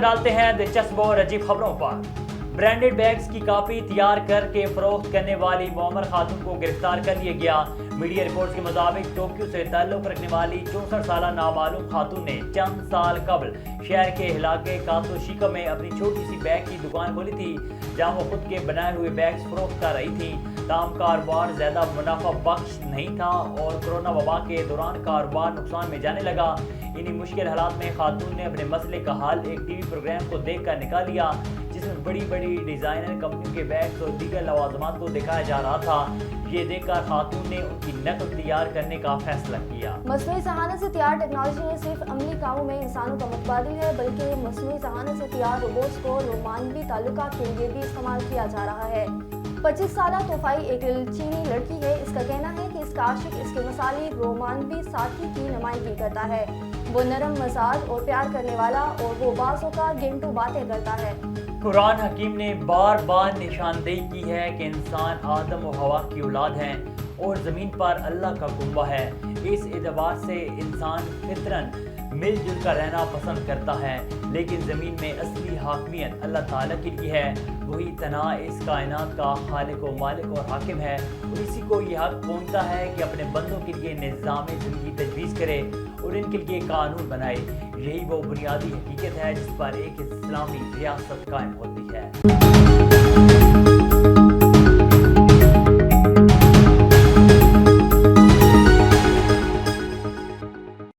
डालते हैं दिलचस्प और अजीब खबरों पर। ब्रांडेड बैग्स की कॉपी तैयार करके फरोख्त करने वाली मोमर खातून को गिरफ्तार कर लिया गया। मीडिया रिपोर्ट्स के मुताबिक टोक्यो से ताल्लुक रखने वाली 64 साल नामालूम खातून ने चंद साल कबल शहर के इलाके कातोशिका में अपनी छोटी सी बैग की दुकान खोली थी, जहां वो खुद के बनाए हुए बैग्स फरोख्त कर रही थी। ताम कारोबार ज्यादा मुनाफा बख्श नहीं था और कोरोना वबा के दौरान कारोबार नुकसान में जाने लगा। इन्हीं मुश्किल हालात में खातून ने अपने मसले का हल एक टीवी प्रोग्राम को देख कर निकाल लिया, जिसमें बड़ी बड़ी डिजाइनर कंपनियों के बैग्स और दीगर लवाजमात को दिखाया जा रहा था। ये देखकर खातून ने उनकी नकल तैयार करने का फैसला किया। मसनूई ज़हानत से तैयार टेक्नोलॉजी ने सिर्फ अमली कामों में इंसानों का मुतबादिल है, बल्कि मसनूई ज़हानत से तैयार रोबोट्स को रोमानवी ताल्लुकात के लिए भी इस्तेमाल किया जा रहा है। 25 साला तोफ़ाई एक चीनी लड़की है। इसका कहना है कि इसका आशिक इसके मसाली रोमानवी साथी की नुमाइंदगी करता है। वो नरम मजाज और प्यार करने वाला, और वो बाज़ों का गेंटू बातें करता है। कुरान हकीम ने बार बार निशानदेही की है कि इंसान आदम और हवा की औलाद हैं और ज़मीन पर अल्लाह का कुंबा है। इस एतबार से इंसान फितरन मिलजुल कर रहना पसंद करता है, लेकिन ज़मीन में असली हाकमियत अल्लाह ताला की लिए है। वही तना इस कायनात का खालिक व मालिक और हाकिम है, और इसी को यह हक पहुंचता है कि अपने बंदों के लिए निज़ाम ज़िंदगी तजवीज़ करे और इनके लिए कानून बनाए। यही वो बुनियादी हकीकत है जिस पर एक इस्लामी रियासत कायम होती है।